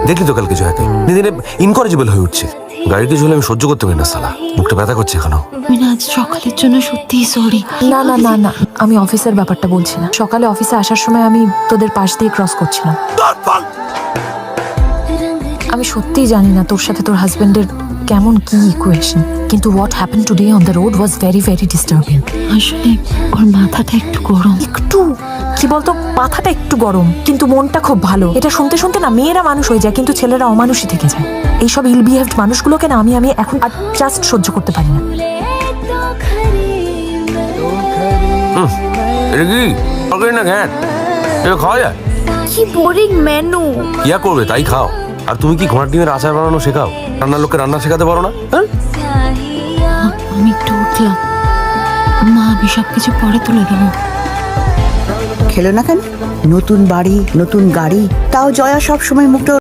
দেখলি তো কালকে জয়াকে দিনে ইনকরেজেবল হয়ে উঠছে। গাড়িতে ঝুলে আমি সহ্য করতে পারি না সালা, মুখটা ব্যথা করছে এখনো। আমি না আজ সকালের জন্য সত্যিই সরি। না না না না, আমি অফিসের ব্যাপারটা বলছি না। সকালে অফিসে আসার সময় আমি তোদের পাশ দিয়ে ক্রস করছিলাম। আমি সত্যিই জানি না তোর সাথে তোর হাজবেন্ডের কেমন কি ইকুয়েশন, কিন্তু what happen today on the road was very very disturbing. আসলে ওর মাথাটা একটু গরম। একটু কি বলতো, মাথাটা একটু গরম কিন্তু মনটা খুব ভালো। এটা শুনতে শুনতে না মেয়েরা মানুষ হয়ে যায় কিন্তু ছেলেরা অমানুষই থেকে যায়। এইসব ইল বিহেভড মানুষগুলোকে না আমি এখন আর জাস্ট সহ্য করতে পারি না। এটা কি তরকারি না ঘ্যাট? এটা খাওয়া যায়? কি বোরিং মেনু। ইয়া করবে তাই খাও। আর তুমি কি ঘোড়ার ডিমের আচার বানানো শেখাও? রান্নার লোককে রান্না শেখাতে পারো না? হ্যাঁ, আমি একটু উঠলাম। মা আমি সবকিছু পরে তুলে দেবো। খেলো না কেন? নতুন বাড়ি, নতুন গাড়ি, তাও জয়া সব সময় মুখটা